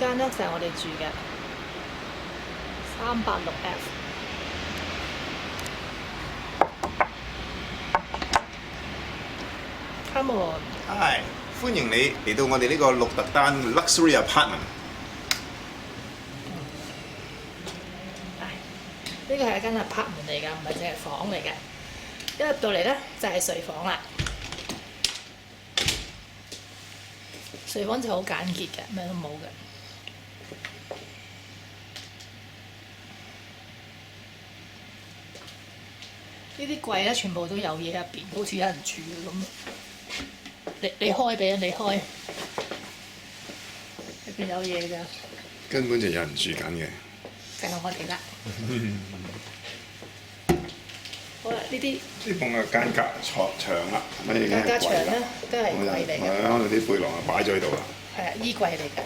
間咧就係我哋住嘅386F。Come on！ Hi，歡迎你嚟到我哋呢個鹿特丹 Luxury Apartment。呢個係一間 apartment 嚟㗎，唔係淨係房嚟嘅。一入到嚟咧就係睡房啦。睡房就好簡潔嘅，咩都冇嘅。呢啲櫃咧全部都有嘢入邊，好似有人住咁。你開俾人哋開，入邊有嘢㗎。根本就有人住緊嘅。就係我哋啦。好啦，呢啲呢棟啊間隔牆啦，乜嘢間隔牆咧都係櫃嚟嘅。係啊，我哋啲背囊啊擺咗喺度啦。係啊，衣櫃嚟嘅。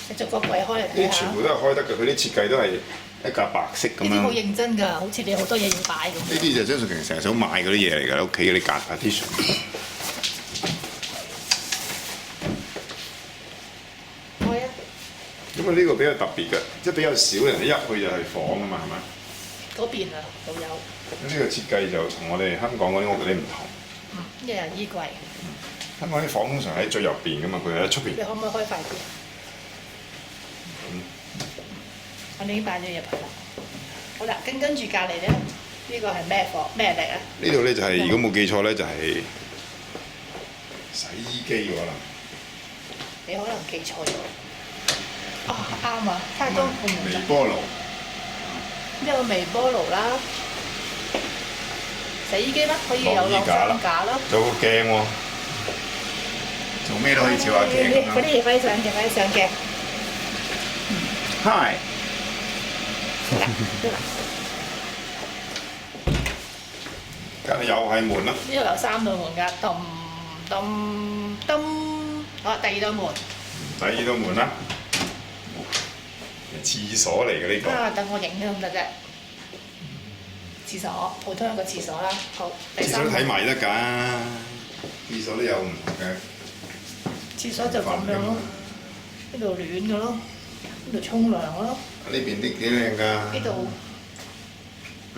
你逐個櫃開嚟呢睇下。啲全部都係開得嘅，佢啲設計都係一格白色咁呢啲好樣。認真㗎，好似你好多嘢要擺咁。呢啲就張淑瓊成日想買嗰啲嘢嚟㗎，屋企嗰啲格 partition。開啊！咁啊呢個比較特別嘅，即係比較少人一入去就係房啊嘛，係咪？嗰邊啊，都有。呢個設計就同我哋香港嗰啲屋嗰啲唔同。一人衣櫃。香港啲房通常喺最入邊㗎嘛，佢喺出邊。你可唔可以開快啲？我哋已經擺咗入去啦。好啦，跟住隔離咧，呢個係咩房咩嚟啊？呢度咧就係、如果冇記錯咧，就係、洗衣機可能。你可能記錯咗。哦，啱啊，太多微波爐。呢個微波爐啦，洗衣機啦，可以有晾衫架啦。有個鏡喎，做咩都可以照下鏡嗰啲嘢快啲上鏡，快啲上鏡。Hi，得啦。隔離又係門啦。呢度有3道門㗎，咚咚咚。好啦，第2道門。第2道門啦，廁所嚟嘅呢個。啊，等我影得唔得啫？廁所，普通一個廁所啦。好，第廁所3道。睇埋得㗎，廁所都有唔同嘅。廁所就咁樣咯，呢度暖嘅咯，呢度沖涼咯。呢邊啲幾靚㗎。呢度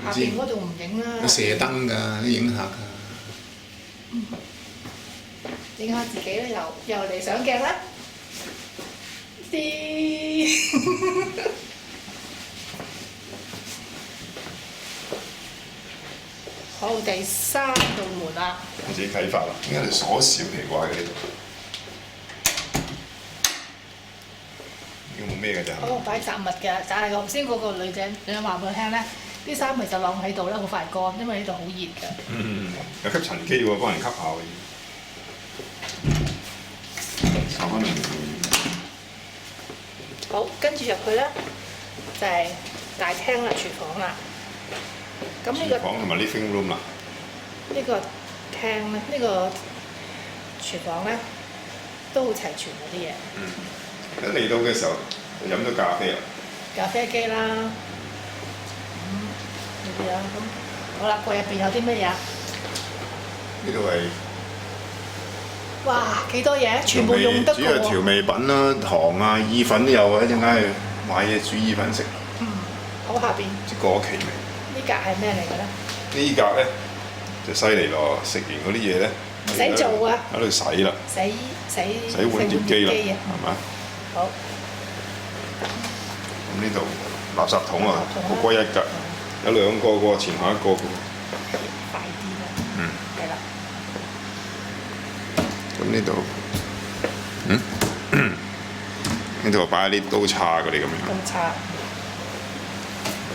下邊嗰度唔影啦。有射燈㗎，都影下㗎。影下自己咧，又嚟上鏡啦。好，第3道門啦。你自己睇法啦。點解條鎖匙好奇怪嘅呢度？呢個冇咩嘅咋？哦，擺雜物嘅，但係頭先嗰個女仔你話俾我聽咧，啲衫其實晾喺度咧好快乾，因為呢度好熱㗎。有吸塵機喎，幫人吸下嘅。收翻嚟。好，跟住入去咧就係大廳啦、廚房啦。咁呢廚房同埋 living room 啦。呢個廳咧，呢個廚房咧都好齊全嗰啲嘢。一嚟到嘅時候就飲咗咖啡啦。咖啡機啦，呢啲啦，咁好啦，櫃入邊有啲乜嘢啊？呢度係哇，幾多嘢，全部用得主要係調過喎。味品啦、糖啊、意粉都有啊，一陣間去買嘢煮意粉食，好，下邊即過期味。呢格係咩嚟嘅咧？呢格咧就犀利咯，食完嗰啲嘢咧唔使做啊，喺度洗啦，洗碗碟機啦，啊。係嘛？好，咁呢度垃圾桶啊，垃圾桶啊好貴一格，有2個喎，前後1個嘅。快啲啦。係啦。咁呢度，呢度擺啲刀叉嗰啲咁樣。咁差，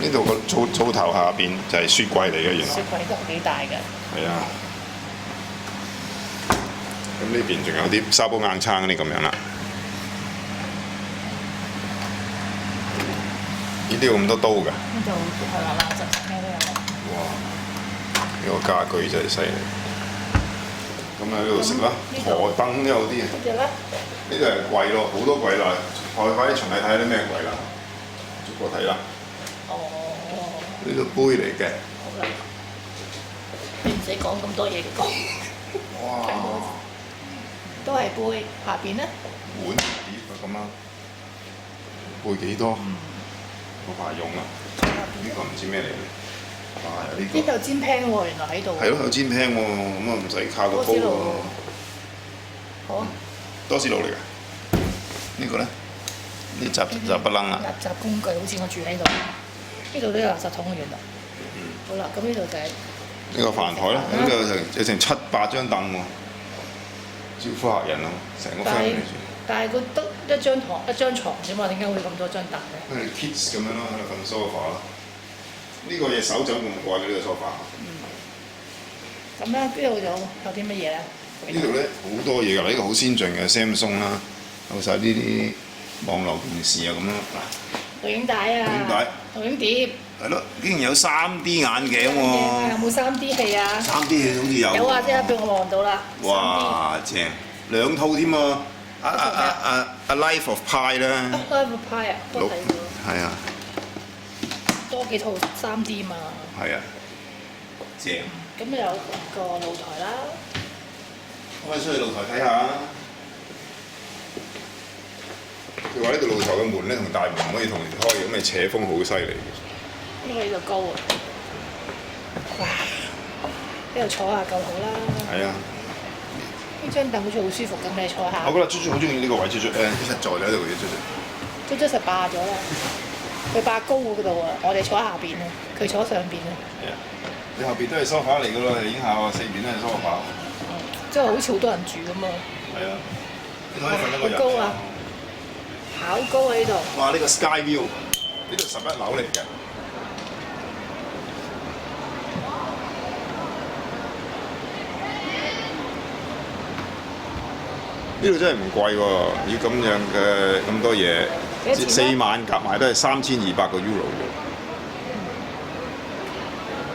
呢度個灶頭下邊就係雪櫃嚟嘅，原來。雪櫃都幾大㗎。係啊。咁呢邊仲有啲沙煲硬撐嗰啲咁樣啦。呢啲有咁多刀㗎？呢度係啦，垃圾咩都有。哇！呢個家具真係犀利。咁喺呢度食啦，河燈都有啲。跟住咧，呢度係櫃咯，好多櫃啦。我哋快啲循例睇下啲咩櫃啦，逐個睇啦。哦，呢度杯嚟嘅。好啦，你唔使講咁多嘢嘅講。哇！都係杯，下邊咧碗碟啊咁啊，背幾多？嗰排用啦。呢個唔知咩嚟嘅。哇！有呢個。呢度煎 pan 喎，原來喺度。係咯，有煎 pan 喎，咁啊唔使靠個煲喎。好啊。多士爐嚟㗎。呢個咧？呢雜就不楞啦。垃圾工具好似我住喺度。呢度都有垃圾桶嘅原來。好啦，咁呢度就係。呢個飯台啦，呢個有成7、8張凳喎，招呼客人咯，成個 family 住。但係佢得一張床啫嘛，點解會咁多張凳嘅？佢哋 kids 咁樣咯，喺度瞓 sofa 咯。呢個嘢手掌咁貴嘅呢個 sofa。咁咧，呢度有啲乜嘢咧？呢度咧好多嘢㗎，呢個好先進嘅 Samsung 啦，有晒呢啲網絡電視啊咁咯。錄影帶啊！錄影帶。錄影碟。係咯，竟然有3D 眼鏡喎！有冇3D 戲啊？3D 戲好似有。有啊，即係俾我望到啦。哇！正，2套添喎。A Life of Pi 啦。Life of Pi 啊，都睇過。係啊。多幾套3D 嘛。係啊。正。咁有個露台啦。可以出去露台睇下。佢話呢度露台嘅門咧同大門唔可以同時開，咁咪扯風好犀利。呢個呢度高啊！哇！呢度坐下夠好啦。係啊。呢張凳好似好舒服咁，你坐下。我覺得豬豬好中意呢個位，豬豬實在喺度嘅豬豬。豬豬實霸咗啦！佢霸高嗰度啊，我哋坐喺下邊啊，佢坐上邊啊。係啊。你後邊都係 sofa 嚟㗎咯，影下喎，4邊都係 sofa。即係好似好多人住咁啊！係啊。你可以瞓得個人。好高啊！好高啊！呢度。哇！呢個 Sky View，呢度11樓嚟嘅。呢度真係唔貴喎，以咁樣嘅咁多嘢，4晚夾埋都係3200個 euro 喎。